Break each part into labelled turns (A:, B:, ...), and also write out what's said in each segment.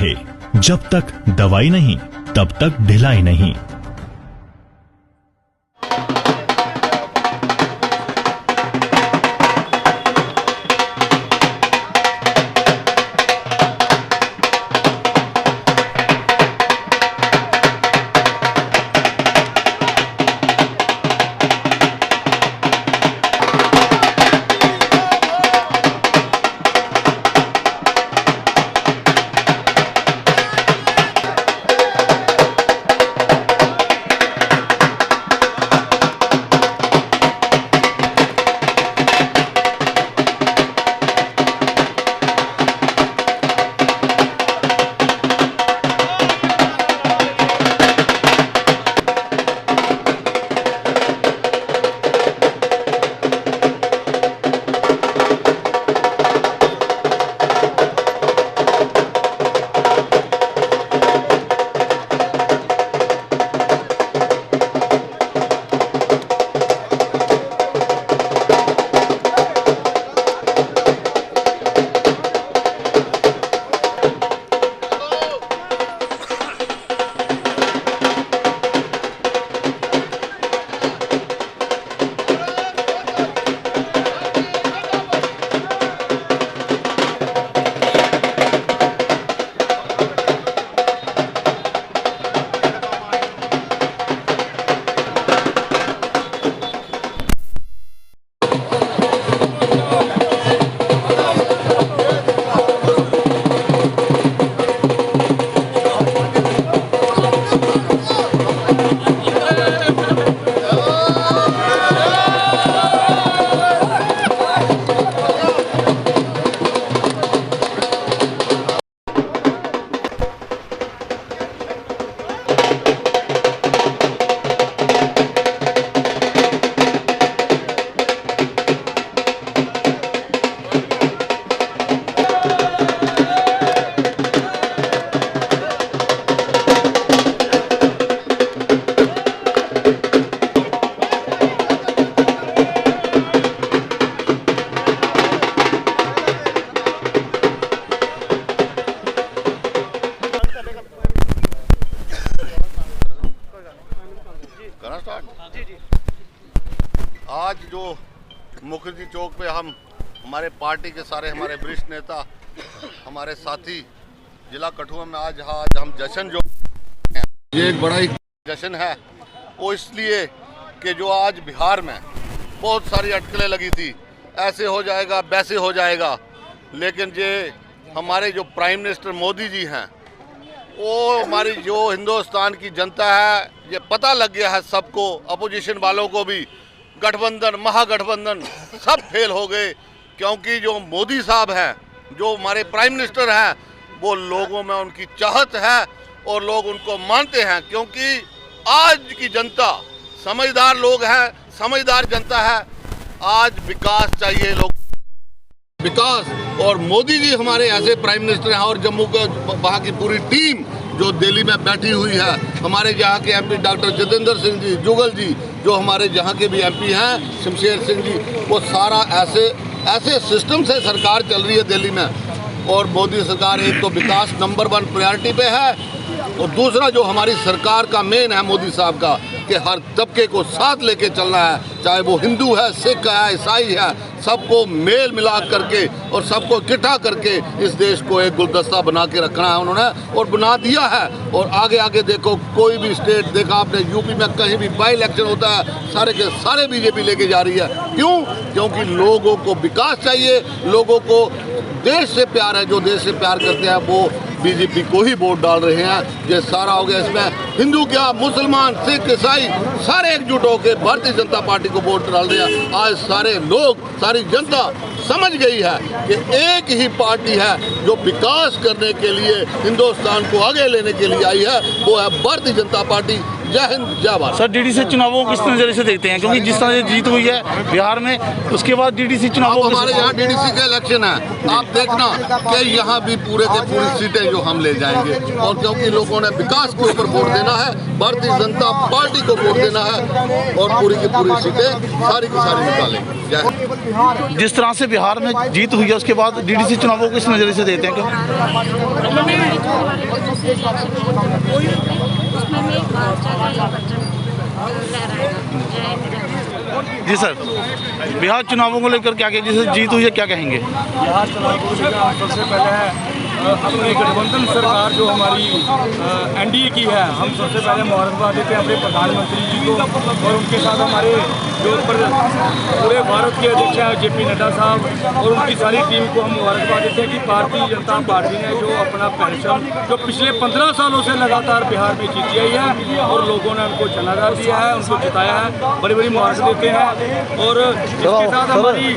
A: रहे। जब तक दवाई नहीं तब तक ढिलाई नहीं।
B: आज जो मुखर्जी चौक पे हमारे पार्टी के सारे हमारे वरिष्ठ नेता, हमारे साथी जिला कठुआ में आज हम जश्न जो ये एक बड़ा ही जश्न है, वो इसलिए कि जो आज बिहार में बहुत सारी अटकलें लगी थी, ऐसे हो जाएगा वैसे हो जाएगा, लेकिन ये हमारे जो प्राइम मिनिस्टर मोदी जी हैं, वो हमारी जो हिंदुस्तान की जनता है, ये पता लग गया है सबको, अपोजिशन वालों को भी, गठबंधन महागठबंधन सब फेल हो गए, क्योंकि जो मोदी साहब हैं, जो हमारे प्राइम मिनिस्टर हैं, वो लोगों में उनकी चाहत है और लोग उनको मानते हैं, क्योंकि आज की जनता समझदार लोग हैं, समझदार जनता है। आज विकास चाहिए, लोग विकास, और मोदी जी हमारे ऐसे प्राइम मिनिस्टर हैं, और जम्मू का वहाँ की पूरी टीम जो दिल्ली में बैठी हुई है, हमारे यहाँ के एमपी डॉक्टर जितेंद्र सिंह जी, जुगल जी, जो हमारे जहाँ के भी एमपी हैं, शमशेर सिंह जी, वो सारा ऐसे सिस्टम से सरकार चल रही है दिल्ली में। और मोदी सरकार एक तो विकास नंबर 1 प्रायोरिटी पे है, और दूसरा जो हमारी सरकार का मेन है मोदी साहब का, कि हर तबके को साथ लेके चलना है, चाहे वो हिंदू है, सिख है, ईसाई है, सबको मेल मिलाप करके और सबको इकट्ठा करके इस देश को एक गुलदस्ता बना के रखना है उन्होंने, और बना दिया है। और आगे आगे देखो, कोई भी स्टेट देखा आपने, यूपी में कहीं भी बाई इलेक्शन होता है, सारे के सारे बीजेपी लेके जा रही है। क्यों? क्योंकि लोगों को विकास चाहिए, लोगों को देश से प्यार है, जो देश से प्यार करते हैं वो बीजेपी को ही वोट डाल रहे हैं। ये सारा हो गया, इसमें हिंदू क्या, मुसलमान, सिख, ईसाई सारे एकजुट होकर भारतीय जनता पार्टी को वोट डाल दिया। आज सारे लोग, सारी जनता समझ गई है कि एक ही पार्टी है जो विकास करने के लिए, हिंदुस्तान को आगे लेने के लिए आई है, वो है भारतीय जनता पार्टी। जय हिंद जय भारत।
C: सर डीडीसी चुनावों को किस नज़रिए से देखते हैं, क्योंकि जिस तरह से जीत हुई है बिहार में, उसके बाद डीडीसी चुनावों
B: अब हमारे यहाँ डीडीसी का इलेक्शन है, आप देखना कि यहाँ भी पूरे के पूरी सीटें जो हम ले जाएंगे, और क्योंकि लोगों ने विकास के ऊपर वोट देना है, भारतीय जनता पार्टी को वोट देना है, और पूरी की पूरी सीटें सारी की सारी निकालेंगे। जय हिंद।
C: जिस तरह से बिहार में जीत हुई है उसके बाद डीडीसी चुनावों को किस नज़रिए से देखते हैं? जी सर, बिहार चुनावों को लेकर क्या कहेंगे, जैसे जीत हुई है क्या कहेंगे?
D: बिहार चुनाव को लेकर सबसे पहले अपनी गठबंधन सरकार जो हमारी एनडीए की है, हम सबसे पहले मुबारकबाद देते हैं अपने प्रधानमंत्री जी को, और उनके साथ हमारे जो पूरे भारत के अध्यक्ष हैं जेपी नड्डा साहब और उनकी सारी टीम को हम मुबारकबाद देते हैं कि भारतीय जनता पार्टी ने जो अपना पेंशन जो पिछले 15 सालों से लगातार बिहार में जीती आई है, और लोगों ने उनको जनाधार दिया है, उनको जिताया है, बड़ी बड़ी मुबारक देते हैं। और इसके साथ हमारी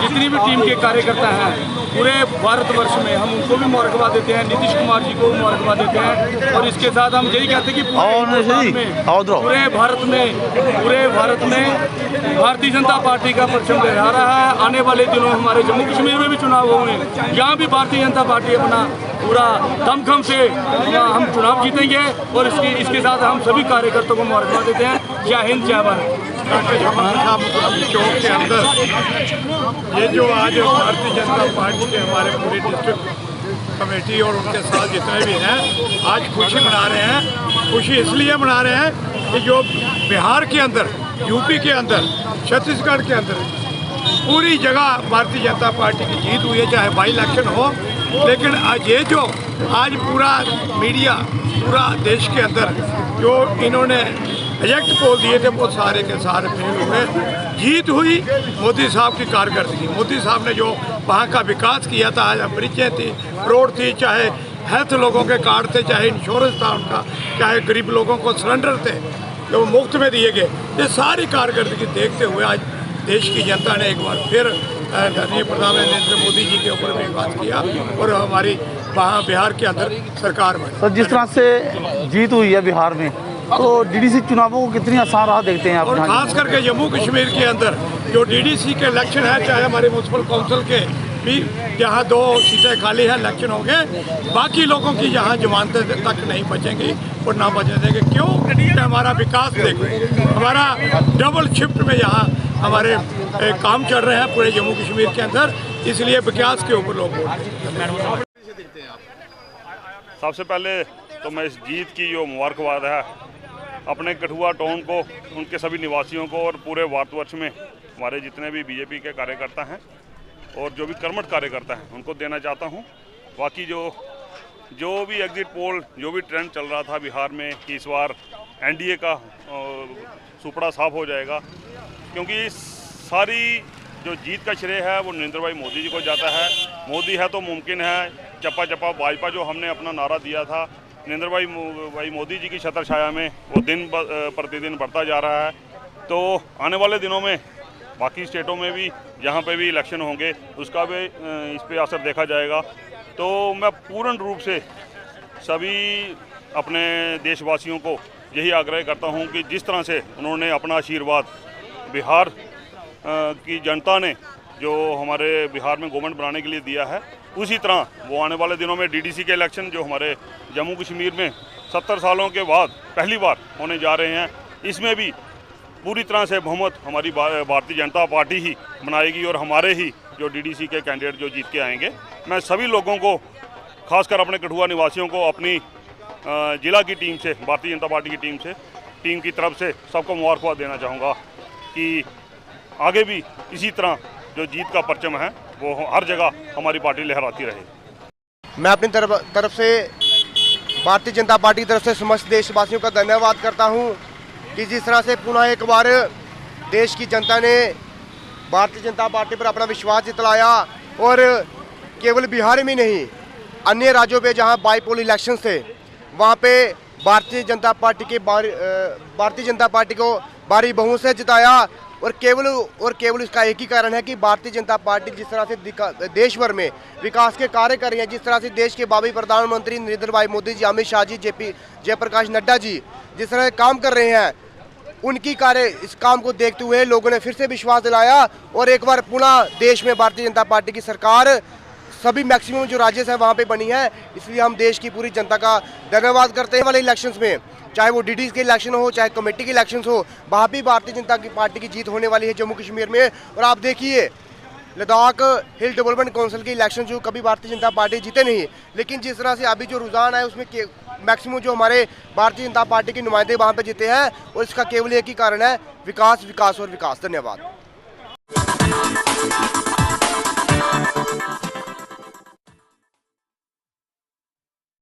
D: जितनी भी टीम के कार्यकर्ता हैं पूरे भारतवर्ष में, हम उनको भी मुबारकबाद देते हैं, नीतीश कुमार जी को मुबारकबाद देते हैं। और इसके साथ हम यही कहते हैं कि पूरे भारत में भारतीय जनता पार्टी का परचम लहरा रहा है। आने वाले दिनों हमारे जम्मू कश्मीर में भी चुनाव होंगे, यहाँ भी भारतीय जनता पार्टी अपना पूरा दमखम से हम चुनाव जीतेंगे, और इसके साथ हम सभी कार्यकर्ताओं को मुबारकबाद देते हैं। जय हिंद जय भारत।
E: चौक के अंदर ये जो आज भारतीय जनता पार्टी के हमारे पूरे डिस्ट्रिक्ट कमेटी और उनके साथ जितने भी हैं आज खुशी मना रहे हैं। खुशी इसलिए मना रहे हैं कि जो बिहार के अंदर, यूपी के अंदर, छत्तीसगढ़ के अंदर पूरी जगह भारतीय जनता पार्टी की जीत हुई है, चाहे बाई इलेक्शन हो। लेकिन आज ये जो आज पूरा मीडिया पूरा देश के अंदर जो इन्होंने एजेक्ट पोल दिए थे वो सारे के सारे फेल हुए। जीत हुई मोदी साहब की कारकर्दगी, मोदी साहब ने जो वहाँ का विकास किया था, ब्रिजें थी, रोड थी, चाहे हेल्थ लोगों के कार्ड थे, चाहे इंश्योरेंस था उनका, चाहे गरीब लोगों को सिलेंडर थे जो मुफ्त में दिए गए, ये सारी कारकर्दगी देखते हुए आज देश की जनता ने एक बार फिर आदरणीय प्रधानमंत्री नरेंद्र मोदी जी के ऊपर विश्वास किया और हमारी वहाँ बिहार के अंदर सरकार बनी।
C: सर जिस तरह से जीत हुई है बिहार में, तो डीडीसी चुनावों को कितनी आसान राह देखते हैं आप?
E: और खास करके जम्मू कश्मीर के अंदर जो डीडीसी के इलेक्शन है, चाहे हमारे म्यूनसिपल काउंसिल के भी जहाँ 2 सीटें खाली हैं, इलेक्शन हो गए, बाकी लोगों की यहाँ जमानतें तक नहीं बचेंगी और ना बचने देंगे। क्यों? कि हमारा विकास देखो, हमारा डबल शिफ्ट में यहाँ हमारे काम चल रहे हैं पूरे जम्मू कश्मीर के अंदर, इसलिए विकास के ऊपर लोग वोट देते हैं।
F: सबसे पहले तो मैं इस जीत की जो मुबारकबाद है अपने कठुआ टाउन को, उनके सभी निवासियों को और पूरे भारतवर्ष में हमारे जितने भी बीजेपी के कार्यकर्ता हैं और जो भी कर्मठ कार्यकर्ता हैं उनको देना चाहता हूं। बाकी जो भी एग्जिट पोल, जो भी ट्रेंड चल रहा था बिहार में कि इस बार एनडीए का सुपड़ा साफ हो जाएगा, क्योंकि सारी जो जीत का श्रेय है वो नरेंद्र भाई मोदी जी को जाता है। मोदी है तो मुमकिन है, चप्पा चप्पा भाजपा जो हमने अपना नारा दिया था, नरेंद्र भाई मोदी जी की छत्र छाया में वो दिन प्रतिदिन बढ़ता जा रहा है। तो आने वाले दिनों में बाकी स्टेटों में भी जहाँ पे भी इलेक्शन होंगे उसका भी इस पे असर देखा जाएगा। तो मैं पूर्ण रूप से सभी अपने देशवासियों को यही आग्रह करता हूँ कि जिस तरह से उन्होंने अपना आशीर्वाद बिहार की जनता ने जो हमारे बिहार में गवर्नमेंट बनाने के लिए दिया है, उसी तरह वो आने वाले दिनों में डीडीसी के इलेक्शन जो हमारे जम्मू कश्मीर में 70 सालों के बाद पहली बार होने जा रहे हैं, इसमें भी पूरी तरह से बहुमत हमारी भारतीय जनता पार्टी ही बनाएगी और हमारे ही जो डीडीसी के कैंडिडेट जो जीत के आएंगे। मैं सभी लोगों को, खासकर अपने कठुआ निवासियों को अपनी जिला की टीम से, भारतीय जनता पार्टी की टीम की तरफ से सबको मुबारकबाद देना चाहूँगा कि आगे भी इसी तरह जो जीत का परचम है वो हर जगह हमारी पार्टी लहराती रहे।
G: मैं अपनी तरफ से भारतीय जनता पार्टी की तरफ से समस्त देशवासियों का धन्यवाद करता हूं कि जिस तरह से पुनः एक बार देश की जनता ने भारतीय जनता पार्टी पर अपना विश्वास जताया और केवल बिहार में नहीं, अन्य राज्यों पे जहां बाईपोल इलेक्शन थे वहां पे भारतीय जनता पार्टी को भारी बहुमत से जिताया और केवल इसका एक ही कारण है कि भारतीय जनता पार्टी जिस तरह से देश भर में विकास के कार्य कर रही है, जिस तरह से देश के भावी प्रधानमंत्री नरेंद्र भाई मोदी जी, अमित शाह जी, जयप्रकाश नड्डा जी जिस तरह काम कर रहे हैं, उनकी इस काम को देखते हुए लोगों ने फिर से विश्वास दिलाया और एक बार पुनः देश में भारतीय जनता पार्टी की सरकार सभी मैक्सिमम जो राज्य है वहाँ पे बनी है। इसलिए हम देश की पूरी जनता का धन्यवाद करते हैं। वाले इलेक्शंस में चाहे वो डीडी के इलेक्शन हो, चाहे कमेटी के इलेक्शन हो, वहाँ भी भारतीय जनता की पार्टी की जीत होने वाली है जम्मू कश्मीर में। और आप देखिए लद्दाख हिल डेवलपमेंट काउंसिल के इलेक्शन जो कभी भारतीय जनता पार्टी जीते नहीं, लेकिन जिस तरह से अभी जो रुझान है उसमें मैक्सिमम जो हमारे भारतीय जनता पार्टी के नुमाइंदे वहाँ पे जीते हैं और इसका केवल एक ही कारण है विकास, विकास और विकास। धन्यवाद।